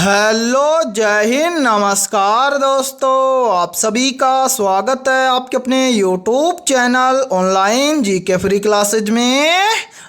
Hello, जय हिंद, नमस्कार दोस्तों। आप सभी का स्वागत है आपके अपने YouTube channel online GK free classes में।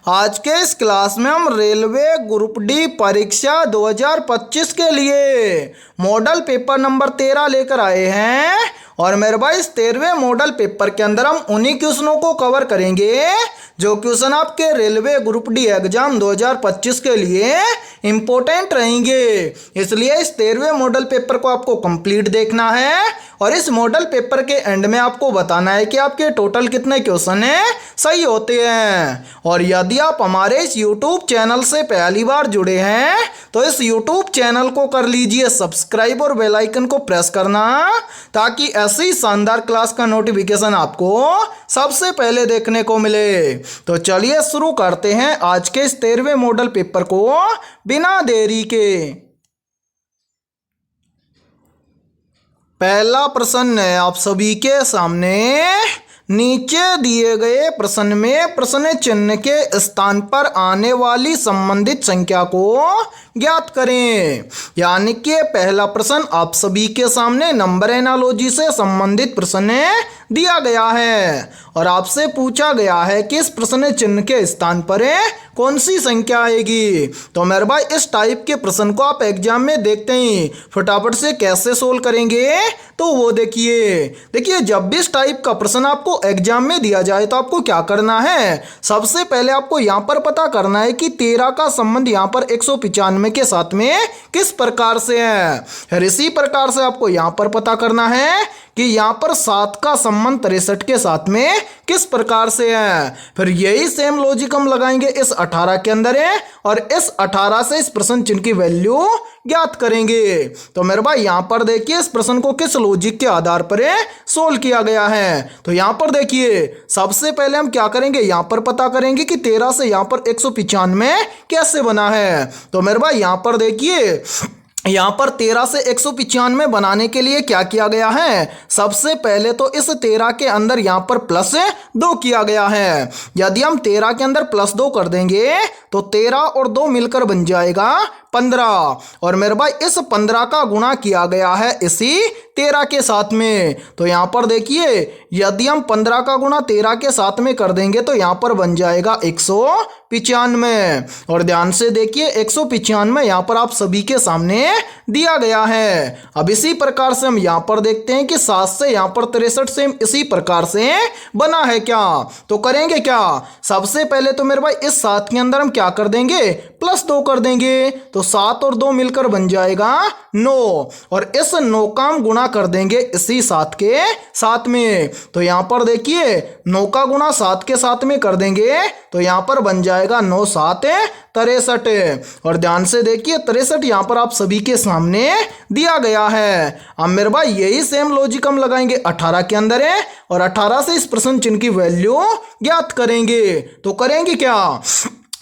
आज के इस क्लास में हम रेलवे ग्रुप डी परीक्षा 2025 के लिए मॉडल पेपर नंबर 13 लेकर आए हैं। और मेरे भाई इस 13वें मॉडल पेपर के अंदर हम उन्हीं क्वेश्चनों को कवर करेंगे जो क्वेश्चन आपके रेलवे ग्रुप डी एग्जाम 2025 के लिए इम्पोर्टेंट रहेंगे। इसलिए इस 13वें मॉडल पेपर को आपको कंप्लीट देखना है और इस मॉडल पेपर के एंड में आपको बताना है कि आपके टोटल कितने क्वेश्चन हैं सही होते हैं। और यदि आप हमारे इस यूट्यूब चैनल से पहली बार जुड़े हैं तो इस यूट्यूब चैनल को कर लीजिए सब्सक्राइब और बेल आइकन को प्रेस करना, ताकि ऐसी शानदार क्लास का नोटिफिकेशन आपको सबसे पहले देखने को मिले। तो चलिए शुरू करते हैं आज के इस 13वें मॉडल पेपर को बिना देरी के। पहला प्रश्न है आप सभी के सामने। नीचे दिए गए प्रश्न में प्रश्न चिन्ह के स्थान पर आने वाली संबंधित संख्या को ज्ञात करें। यानी कि पहला प्रश्न आप सभी के सामने नंबर एनालॉजी से संबंधित प्रश्न दिया गया है और आपसे पूछा गया है कि इस प्रश्न चिन्ह के स्थान पर कौन सी संख्या आएगी। तो मेरे भाई इस टाइप के प्रश्न को आप एग्जाम में देखते ही फटाफट से कैसे सोल्व करेंगे तो वो देखिए जब भी इस टाइप का प्रश्न आपको एग्जाम में दिया जाए तो आपको क्या करना है। सबसे पहले आपको यहाँ पर पता करना है कि 13 का संबंध यहाँ पर 195 के साथ में किस प्रकार से है। फिर इसी प्रकार से आपको यहाँ पर पता करना है कि यहाँ पर 7 का संबंध 63 के साथ में किस प्रकार से है। फिर यही सेम लॉजिक हम लगाएंगे इस 18 के अंदर है और इस 18 से इस प्रश्न चिन्ह की वैल्यू ज्ञात करेंगे। तो मेरे भाई यहाँ पर देखिए इस प्रश्न को किस लॉजिक के आधार पर सोल्व किया गया है। तो यहाँ पर देखिए सबसे पहले हम क्या करेंगे, यहाँ पर पता करेंगे कि 13 से यहाँ पर 195 कैसे बना है। तो मेरे भाई यहाँ पर देखिए यहाँ पर 13 से 195 बनाने के लिए क्या किया गया है। सबसे पहले तो इस 13 के अंदर यहाँ पर +2 किया गया है। यदि हम 13 के अंदर +2 कर देंगे तो 13 और 2 मिलकर बन जाएगा 15। और मेरे भाई इस 15 का गुणा किया गया है इसी 13 के साथ में। तो यहाँ पर देखिए यदि हम 15 का गुणा 13 के साथ में कर देंगे तो यहाँ पर बन जाएगा 195। और ध्यान से देखिए 195 यहाँ पर आप सभी के सामने दिया गया है। अब इसी प्रकार से हम यहाँ पर देखते हैं कि 7 से यहाँ पर 63 से इसी प्रकार से बना है क्या। तो करेंगे क्या, सबसे पहले तो मेरे भाई इस 7 के अंदर हम क्या कर देंगे +2 कर देंगे। तो 7 और 2 मिलकर बन जाएगा 9 और इस 9 का हम गुणा कर देंगे इसी 7 के साथ में। तो यहाँ पर देखिए 9 का गुणा 7 के साथ में कर देंगे तो यहाँ पर बन जाएगा 9 7 63। और ध्यान से देखिए 63 यहाँ पर आप सभी के सामने दिया गया है। अब मेरे भाई यही सेम लॉजिक हम लगाएंगे 18 के अंदर है और 18 से इस प्रश्न चिन्ह की वैल्यू ज्ञात करेंगे। तो करेंगे क्या,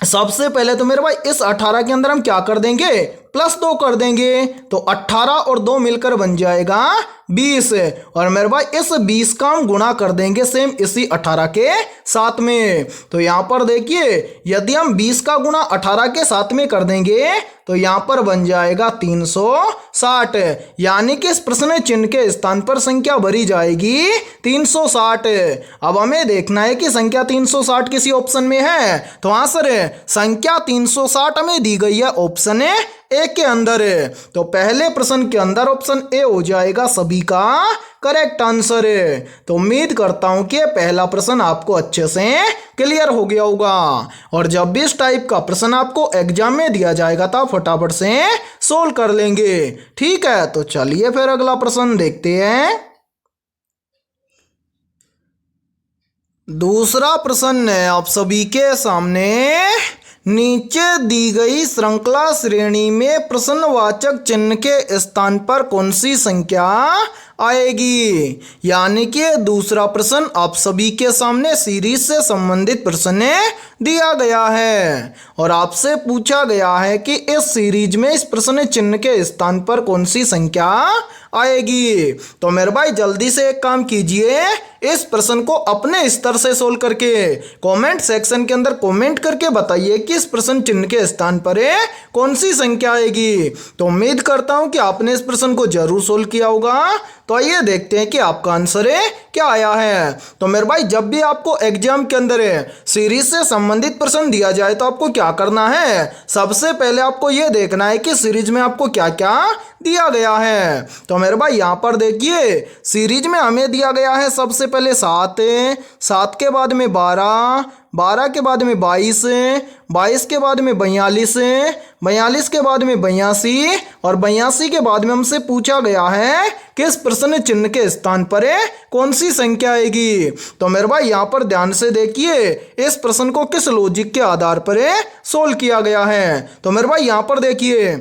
सबसे पहले तो मेरे भाई इस 18 के अंदर हम क्या कर देंगे +2 कर देंगे। तो 18 और 2 मिलकर बन जाएगा 20। और मेरे भाई इस 20 का हम गुणा कर देंगे सेम इसी 18 के साथ में। तो यहाँ पर देखिए यदि हम 20 का गुणा 18 के साथ में कर देंगे तो यहाँ पर बन जाएगा 360। यानी कि इस प्रश्न चिन्ह के स्थान पर संख्या भरी जाएगी 360। अब हमें देखना है कि संख्या 360 किसी ऑप्शन में है। तो हाँ सर, संख्या 360 हमें दी गई है ऑप्शन ए के अंदर है। तो पहले प्रश्न के अंदर ऑप्शन ए हो जाएगा सभी का करेक्ट आंसर है। तो उम्मीद करता हूं कि पहला प्रश्न आपको अच्छे से क्लियर हो गया होगा। और जब भी इस टाइप का प्रश्न आपको एग्जाम में दिया जाएगा तो आप फटाफट से सोल्व कर लेंगे। ठीक है, तो चलिए फिर अगला प्रश्न देखते हैं। दूसरा प्रश्न है आप सभी के सामने। नीचे दी गई श्रृंखला श्रेणी में प्रश्नवाचक चिन्ह के स्थान पर कौन सी संख्या आएगी। यानी कि दूसरा प्रश्न आप सभी के सामने सीरीज से संबंधित प्रश्न दिया गया है और आपसे पूछा गया है कि इस सीरीज में इस प्रश्न चिन्ह के स्थान पर कौन सी संख्या आएगी। तो मेरे भाई जल्दी से एक काम कीजिए, इस प्रश्न को अपने स्तर से सोल्व करके कमेंट सेक्शन के अंदर कमेंट करके बताइए कि इस प्रश्न चिन्ह के स्थान पर कौन सी संख्या आएगी। तो उम्मीद करता हूं कि आपने इस प्रश्न को जरूर सोल्व किया होगा। तो आइए देखते हैं कि आपका आंसर क्या आया है। तो मेरे भाई जब भी आपको एग्जाम के अंदर सीरीज से संबंधित प्रश्न दिया जाए तो आपको क्या करना है, सबसे पहले आपको यह देखना है कि सीरीज में आपको क्या क्या दिया गया है। तो मेरे भाई यहाँ पर देखिए सीरीज में हमें दिया गया है सबसे पहले 7, 7 के बाद में 12, 12 के बाद में 22, 22 के बाद में 42, 42 के बाद में 82 और 82 के बाद में हमसे पूछा गया है कि इस प्रश्न चिन्ह के स्थान पर कौन सी संख्या आएगी। तो मेरे भाई यहाँ पर ध्यान से देखिए इस प्रश्न को किस लॉजिक के आधार पर सोल्व किया गया है। तो मेरे भाई यहाँ पर देखिए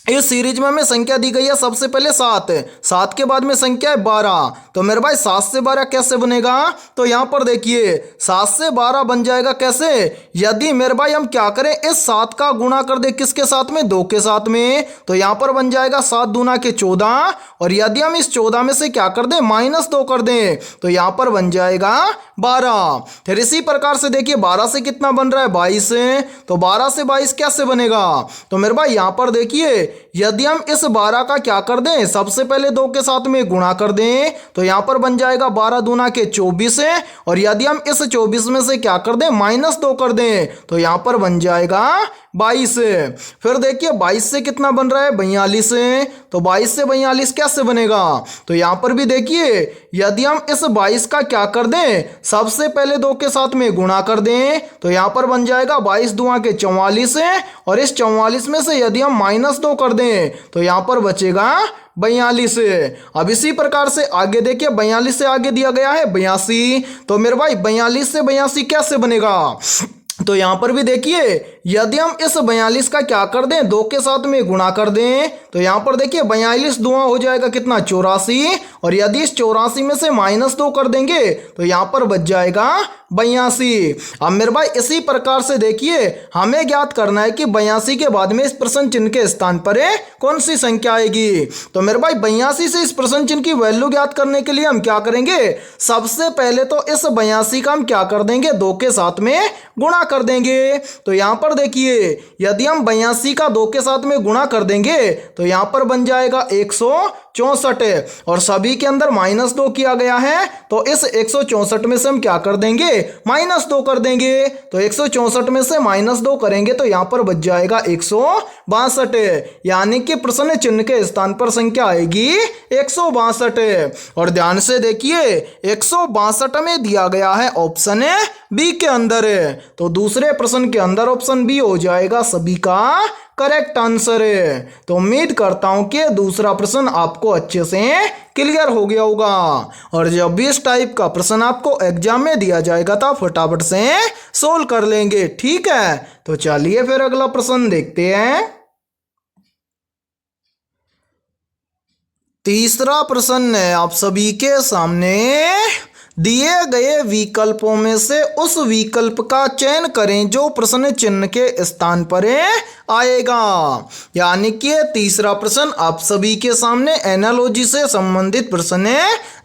इस सीरीज में हमें संख्या दी गई है सबसे पहले 7, 7 के बाद में संख्या है 12। तो मेरे भाई 7 से 12 कैसे बनेगा, तो यहाँ पर देखिए 7 से 12 बन जाएगा कैसे, यदि मेरे भाई हम क्या करें इस 7 का गुणा कर दे किसके साथ में, 2 के साथ में। तो यहाँ पर बन जाएगा 7 दूना के 14 और यदि हम इस 14 में से क्या कर दें -2 कर दें तो यहाँ पर बन जाएगा 12। फिर इसी प्रकार से देखिए 12 से कितना बन रहा है 22, तो 12 से 22 कैसे बनेगा। तो मेरे भाई यहाँ पर देखिए यदि हम इस 12 का क्या कर दें सबसे पहले 2 के साथ में गुणा कर दें तो यहाँ पर बन जाएगा 12 दूना के 24 और यदि हम इस 24 में से क्या कर दें -2 कर दें तो यहाँ पर बन जाएगा 22। फिर देखिए 22 से कितना बन रहा है 42, तो 22 से 42 कैसे बनेगा। तो यहाँ पर भी देखिए यदि हम इस 22 का क्या कर दें सबसे पहले 2 के साथ में गुणा कर दें तो यहाँ पर बन जाएगा 22 दूना के 44 और इस 44 में से यदि हम -2 कर दें तो यहाँ पर बचेगा 42। अब इसी प्रकार से आगे देखिए 42 से आगे दिया गया है 82। तो मेरे भाई 42 से 82 कैसे बनेगा। तो यहाँ पर भी देखिए यदि हम इस 42 का क्या कर दें 2 के साथ में गुणा कर दें तो यहाँ पर देखिए 42 दूना हो जाएगा कितना 84 और यदि इस 84 में से -2 कर देंगे तो यहाँ पर बच जाएगा 82। अब मेरे भाई इसी प्रकार से देखिए हमें ज्ञात करना है कि 82 के बाद में इस प्रश्न चिन्ह के स्थान पर कौन सी संख्या आएगी। तो मेरे भाई 82 से इस प्रश्न चिन्ह की वैल्यू ज्ञात करने के लिए हम क्या करेंगे, सबसे पहले तो इस 82 का हम क्या कर देंगे 2 के साथ में गुणा कर देंगे। तो यहाँ पर देखिए यदि हम 82 का 2 के साथ में गुणा कर देंगे तो यहाँ पर बन जाएगा 164 और सभी के अंदर -2 किया गया है तो इस 164 में से हम क्या कर देंगे -2 कर देंगे। तो 164 में से -2 करेंगे तो यहाँ पर बच जाएगा 162, यानी कि प्रश्न चिन्ह के स्थान पर संख्या आएगी 162। और ध्यान से देखिए 162 में दिया गया है ऑप्शन बी के अंदर, तो दूसरे प्रश्न के अंदर ऑप्शन बी हो जाएगा सभी का करेक्ट आंसर है। तो उम्मीद करता हूं कि दूसरा प्रश्न आपको अच्छे से क्लियर हो गया होगा और जब भी इस टाइप का प्रश्न आपको एग्जाम में दिया जाएगा तो फटाफट से सोल्व कर लेंगे, ठीक है। तो चलिए फिर अगला प्रश्न देखते हैं। तीसरा प्रश्न है आप सभी के सामने, दिए गए विकल्पों में से उस विकल्प का चयन करें जो प्रश्न चिन्ह के स्थान पर आएगा। यानी कि तीसरा प्रश्न आप सभी के सामने एनालॉजी से संबंधित प्रश्न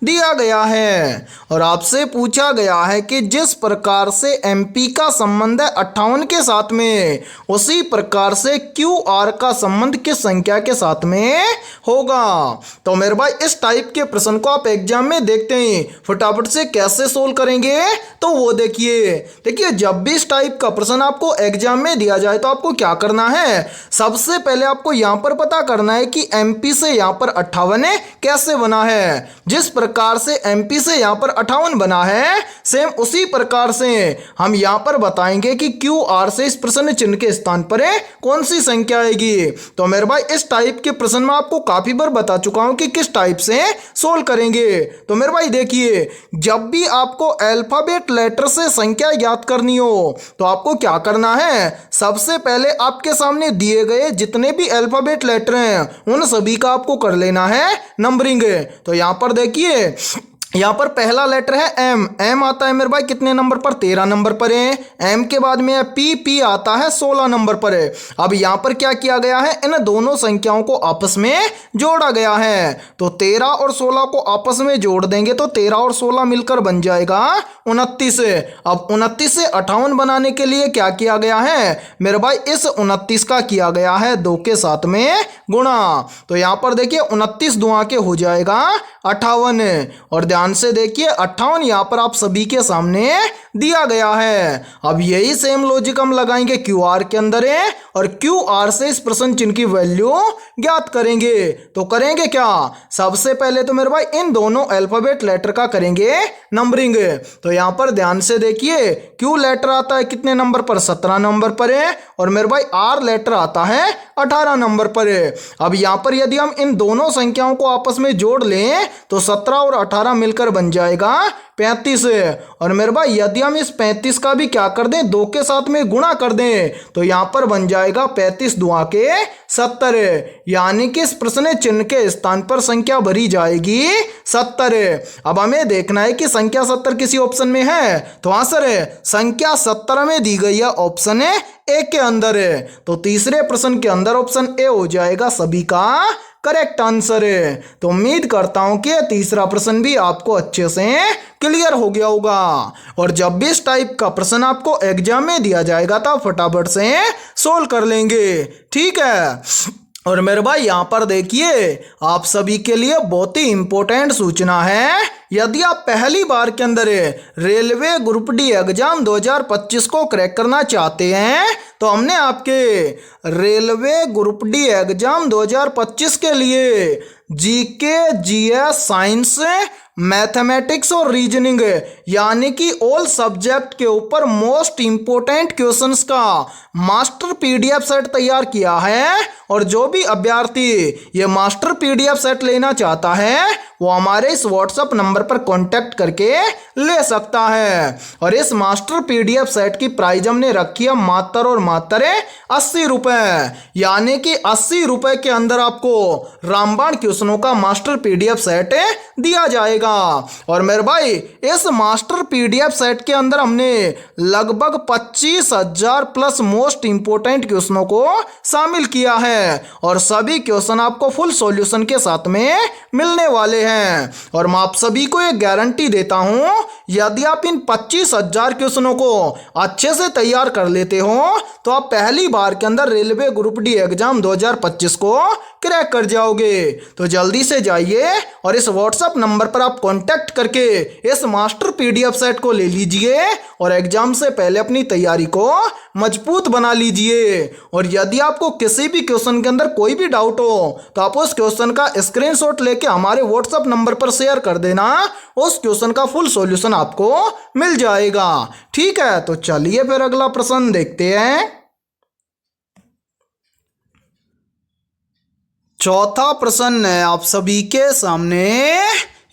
दिया गया है और आपसे पूछा गया है कि जिस प्रकार से एमपी का संबंध है 58 के साथ में उसी प्रकार से क्यूआर का संबंध किस संख्या के साथ में होगा। तो मेरे भाई इस टाइप के प्रश्न को आप एग्जाम में देखते हैं, फटाफट से कैसे सोल्व करेंगे तो वो देखिए जब भी इस टाइप का प्रश्न आपको एग्जाम में दिया जाए तो आपको क्या करना है, सबसे पहले आपको यहां पर पता करना है कि एमपी से यहां पर 58 कैसे बना है। जिस प्रकार से एमपी से यहां पर 58 बना है सेम उसी प्रकार से हम यहां पर बताएंगे कि क्यूआर से इस प्रश्न चिन्ह के स्थान पर कौन सी संख्या आएगी। तो मेरे भाई इस टाइप के प्रश्न में आपको काफी बार बता चुका हूं कि किस टाइप से सोल्व करेंगे। तो मेरे भाई देखिए जब भी आपको अल्फाबेट लेटर से संख्या ज्ञात करनी हो तो आपको क्या करना है, सबसे पहले आपके सामने दिए गए जितने भी अल्फाबेट लेटर हैं उन सभी का आपको कर लेना है नंबरिंग। तो यहाँ पर देखिए, यहाँ पर पहला लेटर है एम। एम आता है मेरे भाई कितने नंबर पर? 13 नंबर पर है। एम के बाद में है पी। पी आता है 16 नंबर पर है। अब यहाँ पर क्या किया गया है? इन दोनों संख्याओं को आपस में जोड़ा गया है। तो 13 और 16 को आपस में जोड़ देंगे तो 13 और 16 मिलकर बन जाएगा 29। अब 29 से 58 बनाने के लिए क्या किया गया है मेरे भाई? इस 29 का किया गया है 2 के साथ में गुणा। तो यहाँ पर देखिए 29 दुआ के हो जाएगा 58। और ध्यान से देखिए 58 यहाँ पर आप सभी के सामने दिया गया है। अब यही सेम लॉजिक हम लगाएंगे क्यू आर के अंदर है और क्यू आर से इस प्रश्न चिन्ह की वैल्यू ज्ञात करेंगे। तो करेंगे क्या? सबसे पहले तो मेरे भाई इन दोनों अल्फाबेट लेटर का करेंगे नंबरिंग। तो यहाँ पर ध्यान से देखिए क्यू लेटर आता है कितने नंबर पर? 17 नंबर पर है। और मेरे भाई आर लेटर आता है 18 नंबर पर है। अब यहाँ पर यदि हम इन दोनों संख्याओं को आपस में जोड़ लें तो 17 और 18 मिलकर बन जाएगा 35। और मेरे भाई यदि हम इस 35 का भी क्या कर दें? 2 के साथ में गुणा कर दें तो यहाँ पर बन जाएगा 35 दुआ के 70। यानी कि इस प्रश्न चिन्ह के स्थान पर संख्या भरी जाएगी 70। अब हमें देखना है कि संख्या 70 किसी ऑप्शन में है। तो आंसर है संख्या 70 में दी गई है ऑप्शन ए के अंदर है। तो तीसरे प्रश्न के अंदर ऑप्शन ए हो जाएगा सभी का करेक्ट आंसर है। तो उम्मीद करता हूं कि तीसरा प्रश्न भी आपको अच्छे से क्लियर हो गया होगा। और जब भी इस टाइप का प्रश्न आपको एग्जाम में दिया जाएगा तो फटाफट से सोल्व कर लेंगे, ठीक है। और मेरे भाई यहाँ पर देखिए आप सभी के लिए बहुत ही इंपॉर्टेंट सूचना है। यदि आप पहली बार के अंदर रेलवे ग्रुप डी एग्जाम 2025 को क्रैक करना चाहते हैं तो हमने आपके रेलवे ग्रुप डी एग्जाम 2025 के लिए जीके, जीएस, साइंस, मैथमेटिक्स और रीजनिंग यानी कि ऑल सब्जेक्ट के ऊपर मोस्ट इंपोर्टेंट क्वेश्चंस का मास्टर पीडीएफ सेट तैयार किया है। और जो भी अभ्यर्थी ये मास्टर पीडीएफ सेट लेना चाहता है वो हमारे इस व्हाट्सएप नंबर पर कांटेक्ट करके ले सकता है। और इस मास्टर पीडीएफ सेट की प्राइस हमने रखी है मात्र और मात्र 80 रुपए। यानी कि 80 रुपए के अंदर आपको रामबाण क्वेश्चनों का मास्टर पीडीएफ सेट दिया जाएगा। और मेरे भाई इस मास्टर पीडीएफ सेट के अंदर हमने लगभग 25,000 प्लस मोस्ट इंपोर्टेंट क्वेश्चनों को शामिल किया है। और सभी क्वेश्चन आपको फुल सॉल्यूशन के साथ में मिलने वाले हैं। और मैं आप सभी को एक गारंटी देता हूं यदि आप इन 25,000 क्वेश्चनों को अच्छे से तैयार कर लेते हो तो आप पहली बार के अंदर रेलवे ग्रुप डी एग्जाम 2025 को क्रैक कर जाओगे। तो जल्दी से जाइए और इस व्हाट्सएप नंबर पर आप कांटेक्ट करके इस मास्टर पीडीएफ सेट को ले लीजिए और एग्जाम से पहले अपनी तैयारी को मजबूत बना लीजिए। और यदि आपको किसी भी क्वेश्चन के अंदर कोई भी डाउट हो तो आप उस क्वेश्चन का स्क्रीनशॉट लेके हमारे व्हाट्सएप नंबर पर शेयर कर देना। उस क्वेश्चन का फुल सॉल्यूशन आपको मिल जाएगा, ठीक है। तो चलिए फिर अगला प्रश्न देखते हैं। चौथा प्रश्न है आप सभी के सामने।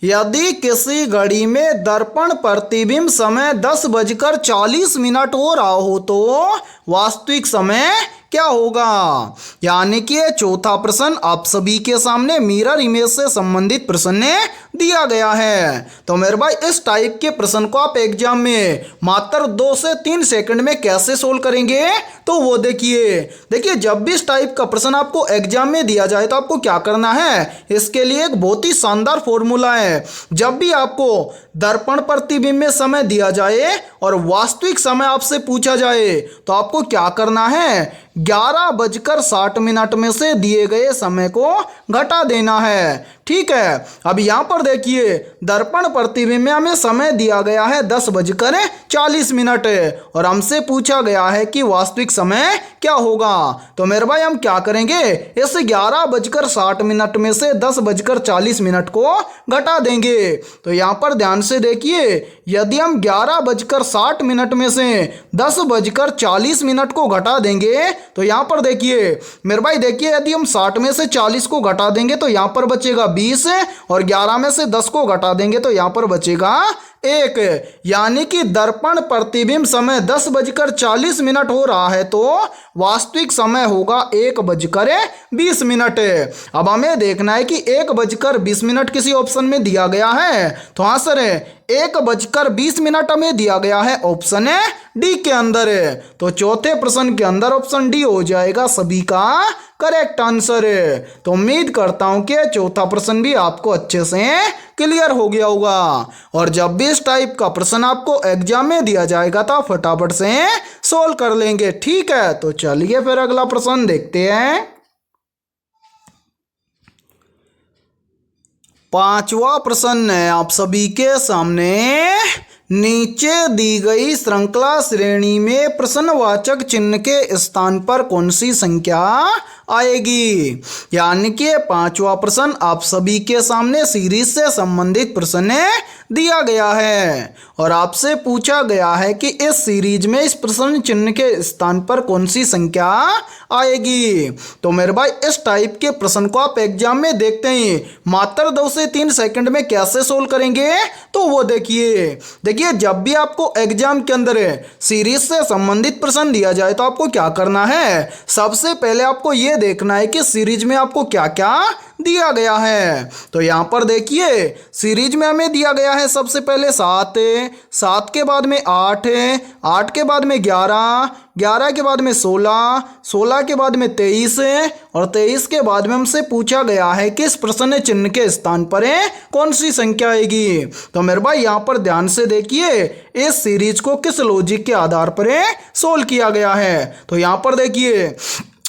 यदि किसी घड़ी में दर्पण प्रतिबिंब समय 10:40 हो रहा हो तो वास्तविक समय क्या होगा? यानी कि चौथा प्रश्न आप सभी के सामने मिरर इमेज से संबंधित प्रश्न दिया गया है। तो मेरे भाई इस टाइप के प्रश्न को आप एग्जाम में मात्र 2 से 3 सेकंड में कैसे सोल्व करेंगे तो वो देखिए जब भी इस टाइप का प्रश्न आपको एग्जाम में दिया जाए तो आपको क्या करना है, इसके लिए एक बहुत ही शानदार फॉर्मूला है। जब भी आपको दर्पण प्रतिबिंब में समय दिया जाए और वास्तविक समय आपसे पूछा जाए तो आपको क्या करना है, 11:60 में से दिए गए समय को घटा देना है, ठीक है। अब यहाँ पर देखिए दर्पण प्रतिबिंब में हमें समय दिया गया है 10:40 और हमसे पूछा गया है कि वास्तविक समय क्या होगा। तो मेरे भाई हम क्या करेंगे, इस 11:60 में से 10:40 को घटा देंगे। तो यहाँ पर ध्यान से देखिए यदि हम 11:60 में से 10:40 को घटा देंगे तो यहाँ पर देखिए मेरे भाई देखिए यदि हम 60 में से 40 को घटा देंगे तो यहाँ पर बचेगा 20 और 11 में से 10 को घटा देंगे तो यहाँ पर बचेगा 1। यानी कि दर्पण प्रतिबिंब समय 10:40 हो रहा है तो वास्तविक समय होगा 1:20। अब हमें देखना है कि 1:20 किसी ऑप्शन में दिया गया है, तो हाँ सर 1:20 हमें दिया गया है ऑप्शन डी के अंदर। तो चौथे प्रश्न के अंदर ऑप्शन डी हो जाएगा सभी का करेक्ट आंसर। तो उम्मीद करता हूं कि चौथा प्रश्न भी आपको अच्छे से क्लियर हो गया होगा। और जब भी इस टाइप का प्रश्न आपको एग्जाम में दिया जाएगा तो आप फटाफट से सोल्व कर लेंगे। ठीक है, तो चलिए फिर अगला प्रश्न देखते हैं। पांचवा प्रश्न है आप सभी के सामने। नीचे दी गई श्रृंखला श्रेणी में प्रश्नवाचक चिन्ह के स्थान पर कौन सी संख्या आएगी? यानी कि पांचवा प्रश्न आप सभी के सामने सीरीज से संबंधित प्रश्न दिया गया है और आपसे पूछा गया है कि इस सीरीज में इस प्रश्न चिन्ह के स्थान पर कौन सी संख्या आएगी। तो मेरे भाई इस टाइप के प्रश्न को आप एग्जाम में देखते ही मात्र 2 से 3 सेकंड में कैसे सोल्व करेंगे, तो वो देखिए जब भी आपको एग्जाम के अंदर सीरीज से संबंधित प्रश्न दिया जाए तो आपको क्या करना है, सबसे पहले आपको ये देखना है कि सीरीज में आपको क्या क्या दिया गया है। तो यहाँ पर देखिए सीरीज में हमें दिया गया है सबसे पहले 7, 7 के बाद में 8, 8 के बाद में 11, 11 के बाद में 16, 16 के बाद में 23 और 23 के बाद में हमसे पूछा गया है कि इस प्रश्न चिन्ह के स्थान पर कौन सी संख्या आएगी। तो मेरे भाई यहाँ पर ध्यान से देखिए इस सीरीज को किस लॉजिक के आधार पर सोल्व किया गया है। तो यहाँ पर देखिए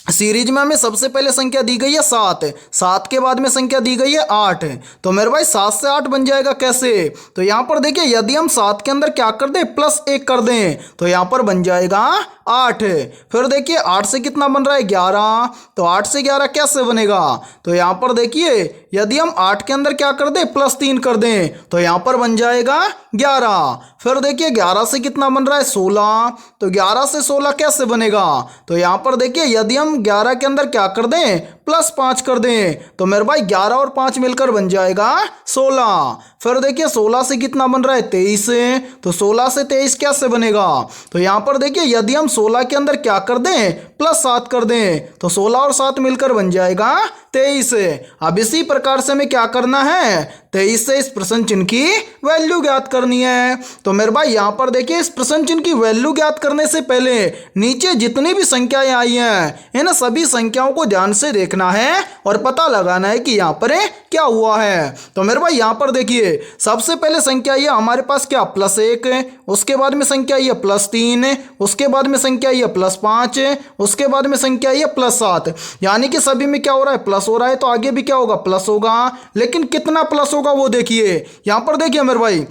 सीरीज में हमें सबसे पहले संख्या दी गई है 7, 7 के बाद में संख्या दी गई है 8। तो मेरे भाई 7 से 8 बन जाएगा कैसे, तो यहाँ पर देखिए यदि हम 7 के अंदर क्या कर दें +1 कर दें तो यहाँ पर बन जाएगा 8। फिर देखिए 8 से कितना बन रहा है 11, तो 8 से 11 कैसे बनेगा, तो यहाँ पर देखिए यदि हम 8 के अंदर क्या कर दें +3 कर दें तो यहाँ पर बन जाएगा 11। फिर देखिए 11 से कितना बन रहा है 16, तो 11 से 16 कैसे बनेगा, तो यहाँ पर देखिए यदि हम 11 के अंदर क्या कर दें +5 कर दें तो मेरे भाई 11 और 5 मिलकर बन जाएगा 16। फिर देखिए 16 से कितना बन रहा है 23, तो 16 से 23 कैसे बनेगा, तो यहाँ पर देखिए यदि हम 16 के अंदर क्या कर दें +7 कर दें तो 16 और 7 मिलकर बन जाएगा 23। अब इसी प्रकार से हमें क्या करना है 23 से इस प्रश्न चिन्ह की वैल्यू ज्ञात करनी है। तो मेरे भाई यहाँ पर देखिए इस प्रश्न चिन्ह की वैल्यू ज्ञात करने से पहले नीचे जितनी भी संख्याएं आई हैं इन सभी संख्याओं को ध्यान से देखना है और पता लगाना है कि यहाँ पर क्या हुआ है। तो मेरे भाई यहाँ पर देखिए सबसे पहले संख्या ये हमारे पास क्या +1, उसके बाद में संख्या ये +3, उसके बाद में संख्या ये +5, उसके बाद में संख्या ये +7। यानी कि सभी में क्या हो रहा है प्लस हो रहा है, तो आगे भी क्या होगा प्लस होगा। लेकिन कितना प्लस होगा वो देखिए, यहाँ पर देखिए मेरे भाई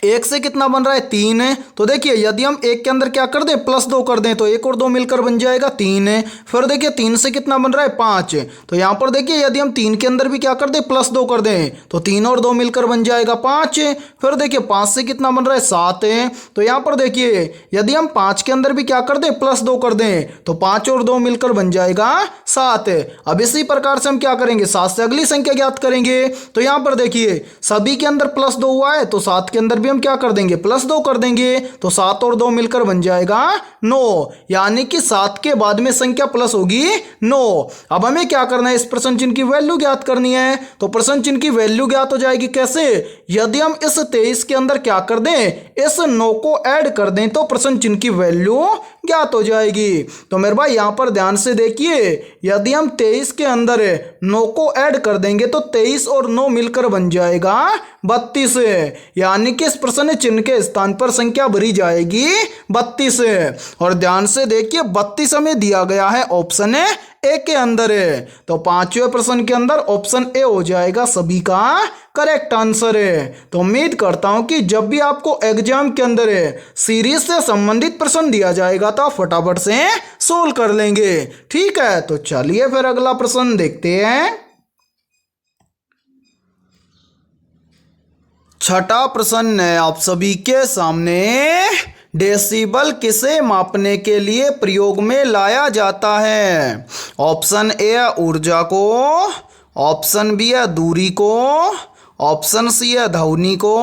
1 से कितना बन रहा है 3 है, तो देखिए यदि हम 1 के अंदर क्या कर दें +2 कर दें तो 1 और 2 मिलकर बन जाएगा 3 है। फिर देखिए 3 से कितना बन रहा है 5, तो यहाँ पर देखिए यदि हम 3 के अंदर भी क्या कर दें +2 कर दें तो 3 और 2 मिलकर बन जाएगा 5। फिर देखिए 5 से कितना बन रहा है 7 है, तो यहाँ पर देखिए यदि हम 5 के अंदर भी क्या कर दें +2 कर दें तो 5 और 2 मिलकर बन जाएगा 7। अब इसी प्रकार से हम क्या करेंगे 7 से अगली संख्या ज्ञात करेंगे। तो यहाँ पर देखिए सभी के अंदर +2 हुआ है तो 7 के अंदर भी हम क्या कर देंगे +2 कर देंगे, तो 7 और 2 मिलकर बन जाएगा 9। यानी कि 7 के बाद में संख्या प्लस होगी 9। अब हमें क्या करना है इस प्रश्न चिन्ह की वैल्यू ज्ञात करनी है। तो प्रश्न चिन्ह की वैल्यू ज्ञात हो जाएगी कैसे, यदि हम इस 23 के अंदर क्या कर दें इस 9 को ऐड कर दें तो प्रश्न चिन्ह की वैल्यू ज्ञात हो जाएगी। तो मेरे भाई यहां पर ध्यान से देखिए यदि हम 23 के अंदर 9 को ऐड कर देंगे तो 23 और 9 मिलकर बन जाएगा 32। यानी कि इस प्रश्न चिन्ह के स्थान पर संख्या भरी जाएगी 32। और ध्यान से देखिए 32 हमें दिया गया है ऑप्शन ए के अंदर है, तो पांचवें प्रश्न के अंदर ऑप्शन ए हो जाएगा सभी का करेक्ट आंसर है। तो उम्मीद करता हूं कि जब भी आपको एग्जाम के अंदर सीरीज से संबंधित प्रश्न दिया जाएगा तो आप फटाफट से सोल्व कर लेंगे। ठीक है, तो चलिए फिर अगला प्रश्न देखते हैं। छठा प्रश्न है आप सभी के सामने। डेसिबल किसे मापने के लिए प्रयोग में लाया जाता है? ऑप्शन ए ऊर्जा को, ऑप्शन बी है दूरी को, ऑप्शन सी है ध्वनि को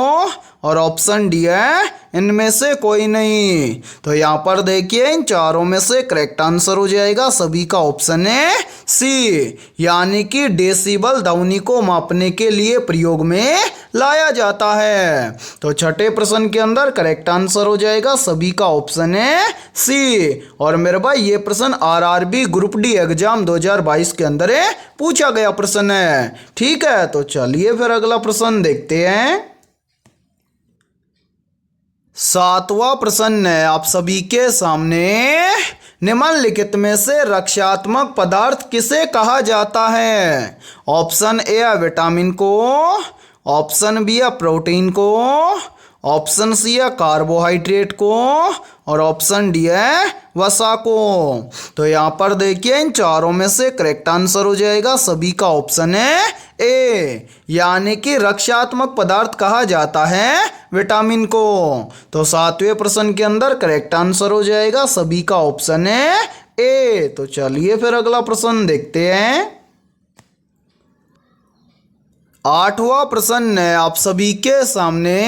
और ऑप्शन डी है इनमें से कोई नहीं। तो यहाँ पर देखिए इन चारों में से करेक्ट आंसर हो जाएगा सभी का ऑप्शन है सी, यानी कि डेसिबल ध्वनि को मापने के लिए प्रयोग में लाया जाता है। तो छठे प्रश्न के अंदर करेक्ट आंसर हो जाएगा सभी का ऑप्शन है सी। और मेरे भाई ये प्रश्न आरआरबी ग्रुप डी एग्जाम 2022 के अंदर पूछा गया प्रश्न है। ठीक है, तो चलिए फिर अगला प्रश्न देखते हैं। सातवां प्रश्न है आप सभी के सामने, निम्नलिखित में से रक्षात्मक पदार्थ किसे कहा जाता है? ऑप्शन ए है विटामिन को, ऑप्शन बी है प्रोटीन को, ऑप्शन सी है कार्बोहाइड्रेट को और ऑप्शन डी है वसा को। तो यहाँ पर देखिए इन चारों में से करेक्ट आंसर हो जाएगा सभी का ऑप्शन है ए, यानी कि रक्षात्मक पदार्थ कहा जाता है विटामिन को। तो सातवें प्रश्न के अंदर करेक्ट आंसर हो जाएगा सभी का ऑप्शन है ए। तो चलिए फिर अगला प्रश्न देखते हैं। आठवां प्रश्न है आप सभी के सामने,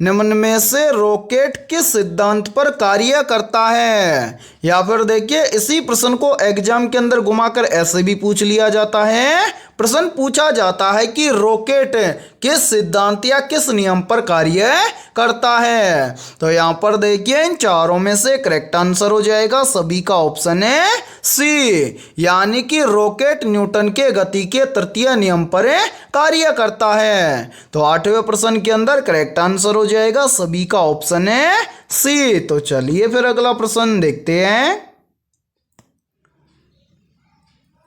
निम्न में से रॉकेट किस सिद्धांत पर कार्य करता है? या फिर देखिए इसी प्रश्न को एग्जाम के अंदर घुमाकर ऐसे भी पूछ लिया जाता है। प्रश्न पूछा जाता है कि रॉकेट किस सिद्धांत या किस नियम पर कार्य करता है। तो यहाँ पर देखिए इन चारों में से करेक्ट आंसर हो जाएगा सभी का ऑप्शन है सी, यानी कि रॉकेट न्यूटन के गति के तृतीय नियम पर कार्य करता है। तो आठवें प्रश्न के अंदर करेक्ट आंसर हो जाएगा सभी का ऑप्शन है सी। तो चलिए फिर अगला प्रश्न देखते हैं।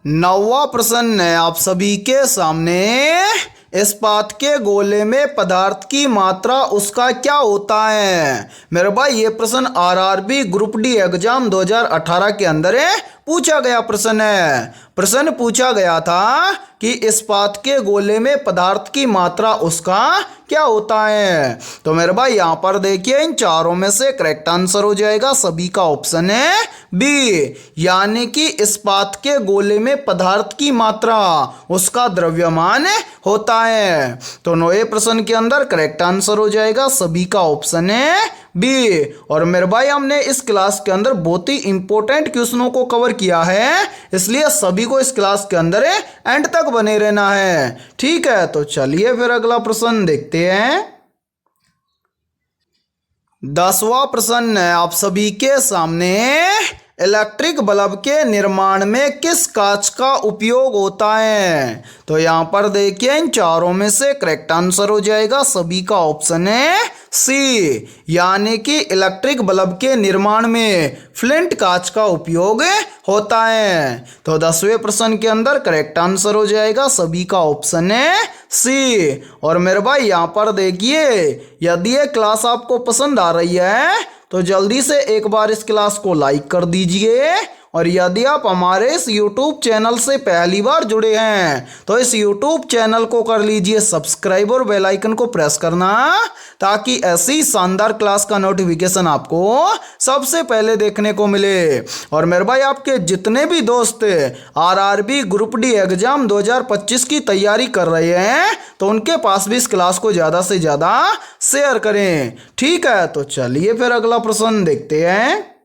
नौवां प्रश्न है आप सभी के सामने, इस्पात के गोले में पदार्थ की मात्रा उसका क्या होता है? मेरे भाई ये प्रश्न आरआरबी ग्रुप डी एग्जाम 2018 के अंदर पूछा गया प्रश्न है। प्रश्न पूछा गया था कि इस्पात के गोले में पदार्थ की मात्रा उसका क्या होता है। तो मेरे भाई यहाँ पर देखिए इन चारों में से करेक्ट आंसर हो जाएगा सभी का ऑप्शन है बी, यानी कि इस्पात के गोले में पदार्थ की मात्रा उसका द्रव्यमान होता है। तो नौवें प्रश्न के अंदर करेक्ट आंसर हो जाएगा सभी का ऑप्शन है बी। और मेरे भाई हमने इस क्लास के अंदर बहुत ही इंपॉर्टेंट क्वेश्चनों को कवर किया है, इसलिए सभी को इस क्लास के अंदर एंड तक बने रहना है। ठीक है, तो चलिए फिर अगला प्रश्न देखते हैं। 10वां प्रश्न है आप सभी के सामने, इलेक्ट्रिक बल्ब के निर्माण में किस कांच का उपयोग होता है? तो यहाँ पर देखिए इन चारों में से करेक्ट आंसर हो जाएगा सभी का ऑप्शन है सी, यानी कि इलेक्ट्रिक बल्ब के निर्माण में फ्लिंट कांच का उपयोग होता है। तो 10वें प्रश्न के अंदर करेक्ट आंसर हो जाएगा सभी का ऑप्शन है सी। और मेरे भाई यहाँ पर देखिए यदि ये क्लास आपको पसंद आ रही है तो जल्दी से एक बार इस क्लास को लाइक कर दीजिए, और यदि आप हमारे इस YouTube चैनल से पहली बार जुड़े हैं तो इस YouTube चैनल को कर लीजिए सब्सक्राइब और बेल आइकन को प्रेस करना, ताकि ऐसी शानदार क्लास का नोटिफिकेशन आपको सबसे पहले देखने को मिले। और मेरे भाई आपके जितने भी दोस्त आरआरबी ग्रुप डी एग्जाम 2025 की तैयारी कर रहे हैं तो उनके पास भी इस क्लास को ज़्यादा से ज़्यादा शेयर करें। ठीक है, तो चलिए फिर अगला प्रश्न देखते हैं।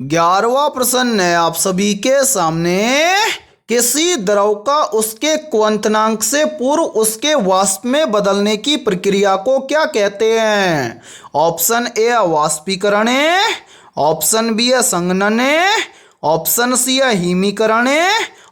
11वां प्रश्न है आप सभी के सामने, किसी द्रव का उसके क्वथनांक से पूर्व उसके वाष्प में बदलने की प्रक्रिया को क्या कहते हैं? ऑप्शन ए है वाष्पीकरण, ऑप्शन बी है संघनन, ऑप्शन सी है हिमीकरण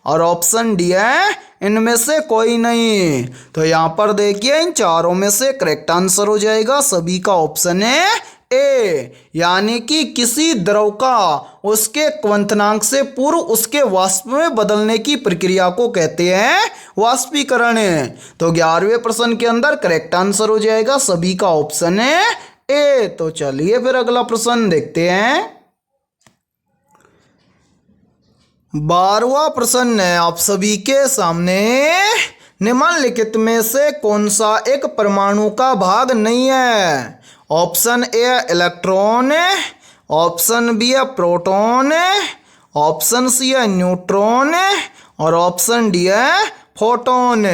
और ऑप्शन डी है इनमें से कोई नहीं। तो यहाँ पर देखिए इन चारों में से करेक्ट आंसर हो जाएगा सभी का ऑप्शन है ए, यानी कि किसी द्रव का उसके क्वथनांक से पूर्व उसके वाष्प में बदलने की प्रक्रिया को कहते हैं वाष्पीकरण। तो 11वें प्रश्न के अंदर करेक्ट आंसर हो जाएगा सभी का ऑप्शन है ए। तो चलिए फिर अगला प्रश्न देखते हैं। 12वां प्रश्न है आप सभी के सामने, निम्नलिखित में से कौन सा एक परमाणु का भाग नहीं है? ऑप्शन ए है इलेक्ट्रॉन, ऑप्शन बी है प्रोटॉन, ऑप्शन सी है न्यूट्रॉन और ऑप्शन डी है फोटोन।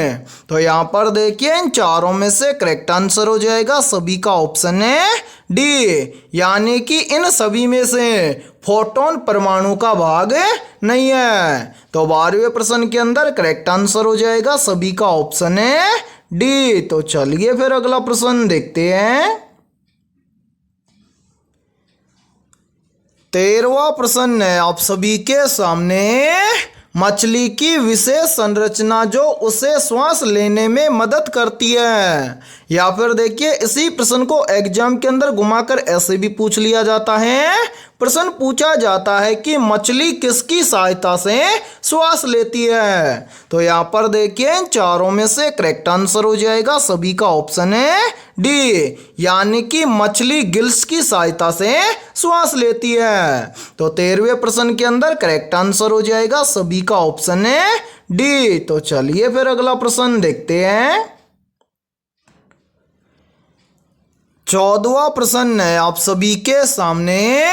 तो यहाँ पर देखिए इन चारों में से करेक्ट आंसर हो जाएगा सभी का ऑप्शन है डी, यानी कि इन सभी में से फोटोन परमाणु का भाग नहीं है। तो 12वें प्रश्न के अंदर करेक्ट आंसर हो जाएगा सभी का ऑप्शन है डी। तो चलिए फिर अगला प्रश्न देखते हैं। 13वां प्रश्न है आप सभी के सामने। मछली की विशेष संरचना जो उसे श्वास लेने में मदद करती है। या फिर देखिए इसी प्रश्न को एग्जाम के अंदर घुमाकर ऐसे भी पूछ लिया जाता है। प्रश्न पूछा जाता है कि मछली किसकी सहायता से श्वास लेती है। तो यहाँ पर देखिए इन चारों में से करेक्ट आंसर हो जाएगा सभी का ऑप्शन है डी, यानी कि मछली गिल्स की सहायता से श्वास लेती है। तो 13वें प्रश्न के अंदर करेक्ट आंसर हो जाएगा सभी का ऑप्शन है डी। तो चलिए फिर अगला प्रश्न देखते हैं। 14वां प्रश्न है आप सभी के सामने।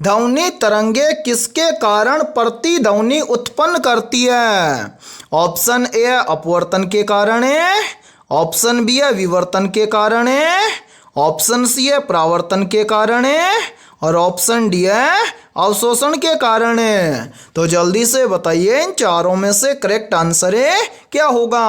ध्वनि तरंगे किसके कारण प्रतिध्वनि उत्पन्न करती है। ऑप्शन ए है अपवर्तन के कारण है, ऑप्शन बी है विवर्तन के कारण है, ऑप्शन सी है परावर्तन के कारण है और ऑप्शन डी है अवशोषण के कारण है। तो जल्दी से बताइए इन चारों में से करेक्ट आंसर है क्या होगा।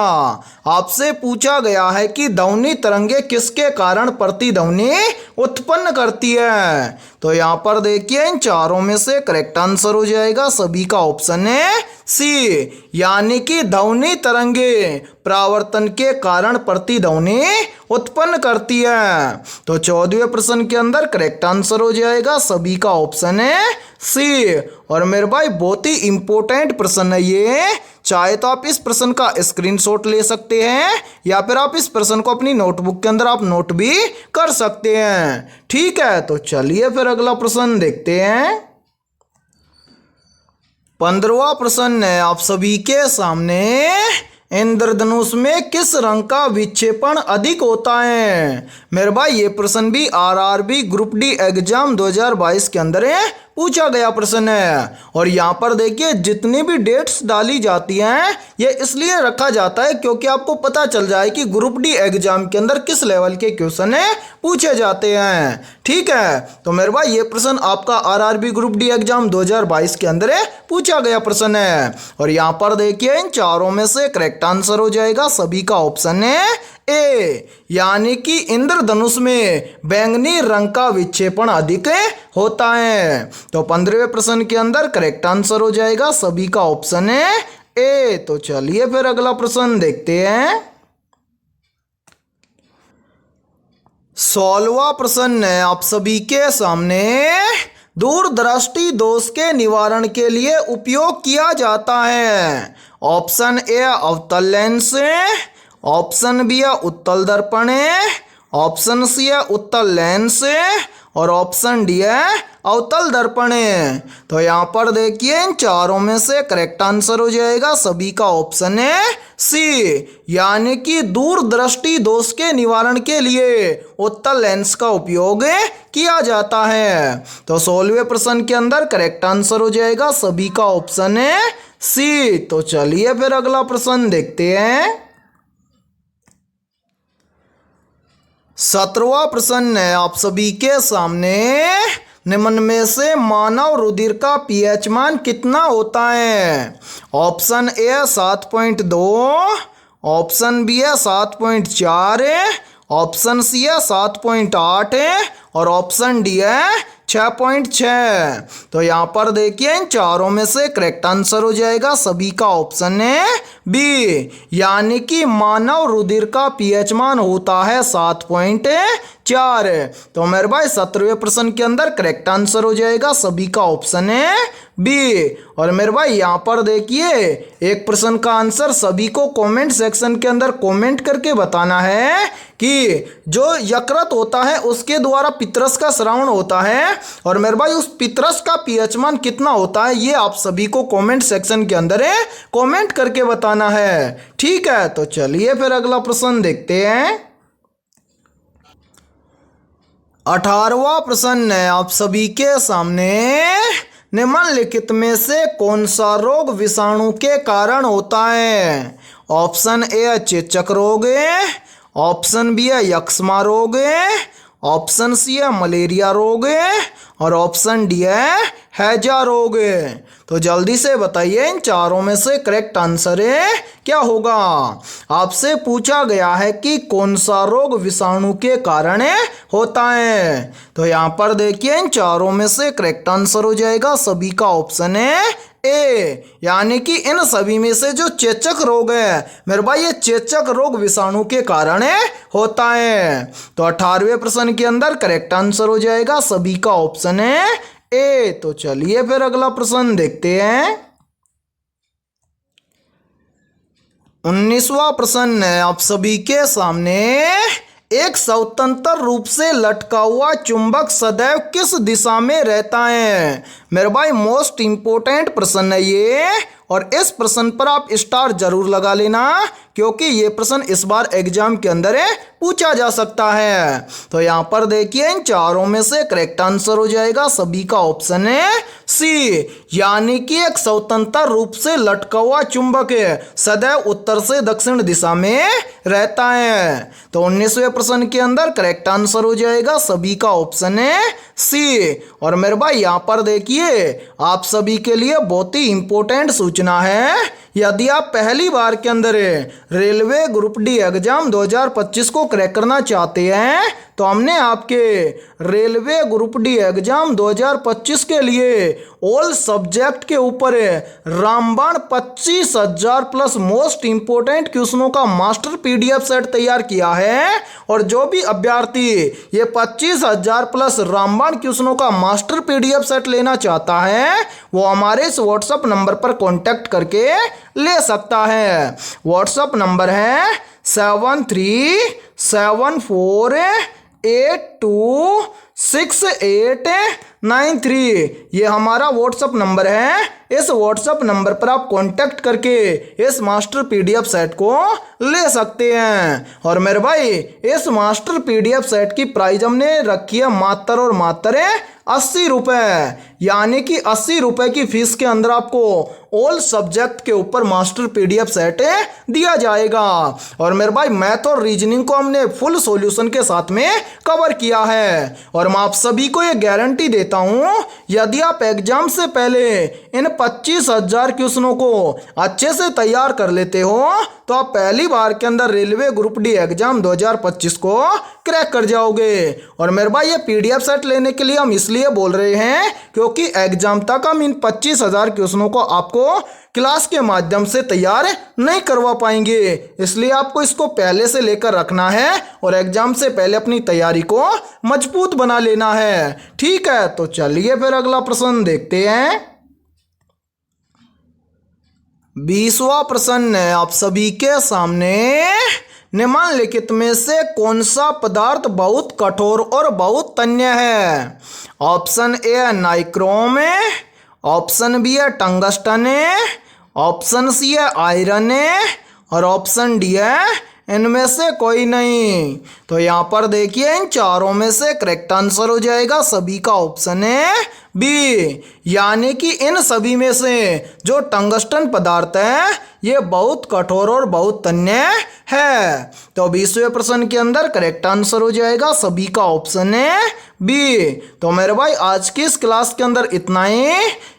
आपसे पूछा गया है कि ध्वनि तरंगे किसके कारण प्रतिध्वनि उत्पन्न करती है। तो यहाँ पर देखिए इन चारों में से करेक्ट आंसर हो जाएगा सभी का ऑप्शन है सी, यानी कि ध्वनि तरंगे परावर्तन के कारण प्रतिध्वनि उत्पन्न करती है। तो 14वें प्रश्न के अंदर करेक्ट आंसर हो जाएगा सभी का ऑप्शन है सी। और मेरे भाई बहुत ही इंपॉर्टेंट प्रश्न है ये। चाहे तो आप इस प्रश्न का स्क्रीनशॉट ले सकते हैं या फिर आप इस प्रश्न को अपनी नोटबुक के अंदर आप नोट भी कर सकते हैं। ठीक है, तो चलिए फिर अगला प्रश्न देखते हैं। 15वां प्रश्न है आप सभी के सामने। इंद्रधनुष में किस रंग का विक्षेपण अधिक होता है। मेरे भाई ये प्रश्न भी आरआरबी ग्रुप डी एग्जाम 2022 के अंदर पूछा गया प्रश्न है। और यहाँ पर देखिए जितनी भी डेट्स डाली जाती हैं ये इसलिए रखा जाता है क्योंकि आपको पता चल जाए कि ग्रुप डी एग्जाम के अंदर किस लेवल के क्वेश्चन पूछे जाते हैं। ठीक है, तो मेरे भाई ये प्रश्न आपका आरआरबी ग्रुप डी एग्जाम 2022 के अंदर पूछा गया प्रश्न है। और यहाँ पर देखिए इन चारों में से करेक्ट आंसर हो जाएगा सभी का ऑप्शन है ए, यानी कि इंद्रधनुष में बैंगनी रंग का विक्षेपण अधिक होता है। तो 15वें प्रश्न के अंदर करेक्ट आंसर हो जाएगा सभी का ऑप्शन है ए। तो चलिए फिर अगला प्रश्न देखते हैं। 16वां प्रश्न है आप सभी के सामने। दूरदृष्टि दोष के निवारण के लिए उपयोग किया जाता है। ऑप्शन ए अवतल लेंस, ऑप्शन बी है उत्तल दर्पण, ऑप्शन सी है उत्तल लेंस और ऑप्शन डी है अवतल दर्पण। तो यहाँ पर देखिए इन चारों में से करेक्ट आंसर हो जाएगा सभी का ऑप्शन है सी, यानी कि दूरदृष्टि दोष के निवारण के लिए उत्तल लेंस का उपयोग किया जाता है। तो 16वें प्रश्न के अंदर करेक्ट आंसर हो जाएगा सभी का ऑप्शन है सी। तो चलिए फिर अगला प्रश्न देखते हैं। 17वां प्रश्न है आप सभी के सामने। निम्न में से मानव रुधिर का पीएच मान कितना होता है। ऑप्शन ए 7.2, ऑप्शन बी है 7.4, ऑप्शन सी है 7.8 और ऑप्शन डी है 6.6। तो यहाँ पर देखिए इन चारों में से करेक्ट आंसर हो जाएगा सभी का ऑप्शन है बी, यानी कि मानव रुधिर का पीएच मान होता है 7.4। तो मेरे भाई 17वें प्रश्न के अंदर करेक्ट आंसर हो जाएगा सभी का ऑप्शन है बी। और मेरे भाई यहाँ पर देखिए एक प्रश्न का आंसर सभी को कमेंट सेक्शन के अंदर कमेंट करके बताना है कि जो यकृत होता है उसके द्वारा पितरस का स्रावन होता है और मेरे भाई उस पितरस का पीएच मान कितना होता है ये आप सभी को कमेंट सेक्शन के अंदर कमेंट करके बताना है। ठीक है, तो चलिए फिर अगला प्रश्न देखते हैं। 18वां प्रश्न है आप सभी के सामने। निम्नलिखित में से कौन सा रोग विषाणु के कारण होता है? ऑप्शन ए है चेचक रोग, ऑप्शन बी है यक्ष्मा रोग, ऑप्शन सी है मलेरिया रोग और ऑप्शन डी है हैजा रोग। तो जल्दी से बताइए इन चारों में से करेक्ट आंसर क्या होगा? आपसे पूछा गया है कि कौन सा रोग विषाणु के कारण होता है। तो यहाँ पर देखिए इन चारों में से करेक्ट आंसर हो जाएगा सभी का ऑप्शन है ए, यानी कि इन सभी में से जो चेचक रोग है मेरे भाई ये चेचक रोग विषाणु के कारण होता है। तो 18वें प्रश्न के अंदर करेक्ट आंसर हो जाएगा सभी का ऑप्शन है ए। तो चलिए फिर अगला प्रश्न देखते हैं। 19वां प्रश्न है आप सभी के सामने। एक स्वतंत्र रूप से लटका हुआ चुंबक सदैव किस दिशा में रहता है? मेरे भाई मोस्ट इंपोर्टेंट प्रश्न है ये, और इस प्रश्न पर आप स्टार जरूर लगा लेना क्योंकि ये प्रश्न इस बार एग्जाम के अंदर पूछा जा सकता है। तो यहाँ पर देखिए इन चारों में से करेक्ट आंसर हो जाएगा सभी का ऑप्शन है सी, यानी कि एक स्वतंत्र रूप से लटका हुआ चुंबक सदैव उत्तर से दक्षिण दिशा में रहता है। तो 19वें प्रश्न के अंदर करेक्ट आंसर हो जाएगा सभी का ऑप्शन है सी। और मेरे भाई यहाँ पर देखिए आप सभी के लिए बहुत ही इंपॉर्टेंट सूचना है। यदि आप पहली बार के अंदर रेलवे ग्रुप डी एग्जाम 2025 को क्रैक करना चाहते हैं तो हमने आपके रेलवे ग्रुप डी एग्जाम 2025 के लिए ऑल सब्जेक्ट के ऊपर रामबाण 25,000 प्लस मोस्ट इंपोर्टेंट क्वेश्चनों का मास्टर पीडीएफ सेट तैयार किया है। और जो भी अभ्यर्थी ये 25,000 प्लस रामबाण क्वेश्चनों का मास्टर पीडीएफ सेट लेना चाहता है वो हमारे इस व्हाट्सएप नंबर पर कॉन्टैक्ट करके ले सकता है। व्हाट्सएप नंबर है 7374826893। ये हमारा व्हाट्सएप नंबर है। इस व्हाट्सएप नंबर पर आप कांटेक्ट करके इस मास्टर पीडीएफ सेट को ले सकते हैं। और मेरे भाई इस मास्टर पीडीएफ सेट की प्राइस हमने रखी है मात्र और मात्र 80 रुपये, यानी कि 80 रुपये की फीस के अंदर आपको ऑल सब्जेक्ट के ऊपर मास्टर पीडीएफ सेट दिया जाएगा। और मेरे भाई मैथ और रीजनिंग को हमने फुल सॉल्यूशन के साथ में कवर किया है। और मैं आप सभी को ये गारंटी देता हूँ यदि आप एग्जाम से पहले इन 25,000 क्वेश्चनों को अच्छे से तैयार कर लेते हो तो आप पहली बार के अंदर रेलवे ग्रुप डी एग्जाम 2025 को क्रैक कर जाओगे। और मेरे भाई ये पीडीएफ सेट लेने के लिए हम इसलिए बोल रहे हैं क्योंकि एग्जाम तक हम इन 25,000 क्वेश्चनों को आपको क्लास के माध्यम से तैयार नहीं करवा पाएंगे, इसलिए आपको इसको पहले से लेकर रखना है और एग्जाम से पहले अपनी तैयारी को मजबूत बना लेना है। ठीक है, तो चलिए फिर अगला प्रश्न देखते हैं। 20वां प्रश्न है आप सभी के सामने। निम्नलिखित में से कौन सा पदार्थ बहुत कठोर और बहुत तन्य है? ऑप्शन ए है नाइक्रोम, ऑप्शन बी है टंगस्टन, ऑप्शन सी है आयरन और ऑप्शन डी है इनमें से कोई नहीं। तो यहाँ पर देखिए इन चारों में से करेक्ट आंसर हो जाएगा सभी का ऑप्शन है बी, यानी कि इन सभी में से जो टंगस्टन पदार्थ है ये बहुत कठोर और बहुत तन्य है। तो 20वें प्रश्न के अंदर करेक्ट आंसर हो जाएगा सभी का ऑप्शन है बी। तो मेरे भाई आज की इस क्लास के अंदर इतना ही।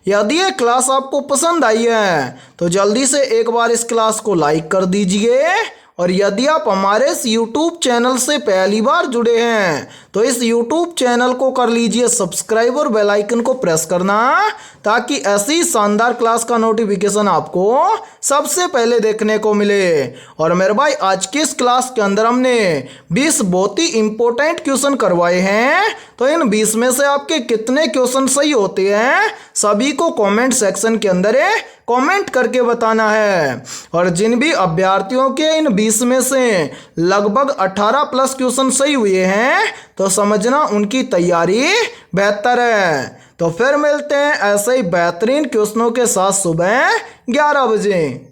यदि ये क्लास आपको पसंद आई है तो जल्दी से एक बार इस क्लास को लाइक कर दीजिए। और यदि आप हमारे इस YouTube चैनल से पहली बार जुड़े हैं तो इस YouTube चैनल को कर लीजिए सब्सक्राइब और बेल आइकन को प्रेस करना ताकि ऐसी शानदार क्लास का नोटिफिकेशन आपको सबसे पहले देखने को मिले। और मेरे भाई आज की इस क्लास के अंदर हमने 20 बहुत ही इंपॉर्टेंट क्वेश्चन करवाए हैं। तो इन 20 में से आपके कितने क्वेश्चन सही होते हैं सभी को कमेंट सेक्शन के अंदर कमेंट करके बताना है। और जिन भी अभ्यर्थियों के इन 20 में से लगभग 18 प्लस क्वेश्चन सही हुए हैं तो समझना उनकी तैयारी बेहतर है। तो फिर मिलते हैं ऐसे ही बेहतरीन क्वेश्चनों के साथ सुबह 11 बजे।